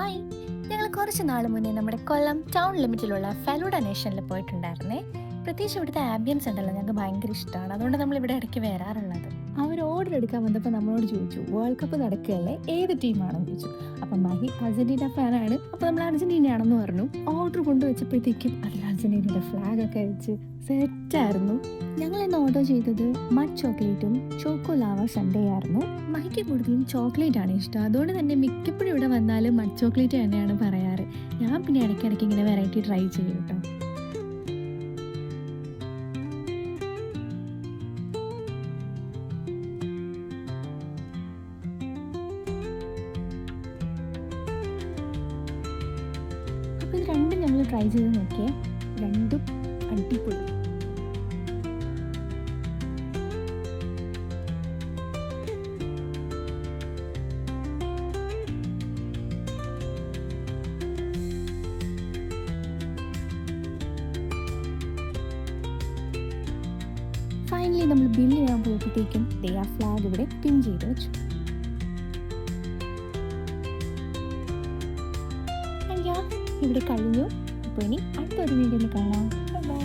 Hi. ഞങ്ങൾ കുറച്ച് നാൾ മുന്നേ നമ്മുടെ കൊല്ലം ടൗൺ ലിമിറ്റിലുള്ള ഫെലൂഡ നേഷനിൽ പോയിട്ടുണ്ടായിരുന്നേ. പ്രത്യേകിച്ച് ഇവിടുത്തെ ആംബിയൻസ് ഉണ്ടല്ലോ ഞങ്ങൾക്ക് ഭയങ്കര ഇഷ്ടമാണ്. അതുകൊണ്ട് നമ്മൾ ഇവിടെ ഇടയ്ക്ക് വരാറുള്ളത്. അവർ ഓർഡർ എടുക്കാൻ വന്നപ്പോൾ നമ്മളോട് ചോദിച്ചു വേൾഡ് കപ്പ് നടക്കുകയല്ലേ, ഏത് ടീമാണെന്ന് ചോദിച്ചു. അപ്പം മഹി അർജന്റീന ഫാനാണ്. അപ്പോൾ നമ്മൾ അർജന്റീനയാണെന്ന് പറഞ്ഞു. ഓർഡർ കൊണ്ടുവച്ചപ്പോഴത്തേക്കും അതിൽ അർജന്റീനയുടെ ഫ്ലാഗ് ഒക്കെ വെച്ച് സെറ്റായിരുന്നു. ഞങ്ങൾ ഇന്ന് ഓർഡർ ചെയ്തത് മഡ് ചോക്ലേറ്റും ചോക്കോ ലാവ സൺഡേ ആയിരുന്നു. മഹിക്ക് കൂടുതലും ചോക്ലേറ്റ് ആണ് ഇഷ്ടം. അതുകൊണ്ട് തന്നെ മിക്കപ്പോഴും ഇവിടെ വന്നാലും മഡ് ചോക്ലേറ്റ് തന്നെയാണ് പറയാറ്. ഞാൻ പിന്നെ ഇടയ്ക്കിടയ്ക്ക് ഇങ്ങനെ വെറൈറ്റി ട്രൈ ചെയ്യും കേട്ടോ. അപ്പോൾ ഇത് രണ്ടും നമ്മൾ ട്രൈ ചെയ്ത് നോക്കിയേ, രണ്ടും അടിപൊളി. ഫൈനലി നമ്മൾ ബില്ല് ചെയ്യാൻ പോയപ്പോഴത്തേക്കും ദേ ആ ഫ്ലാഗ് ഇവിടെ പിൻ ചെയ്ത് വെച്ചു. ഇവിടെ കഴിഞ്ഞു. അപ്പോൾ ഇനി അടുത്തൊരു വീഡിയോയിൽ കാണാം. ബൈ.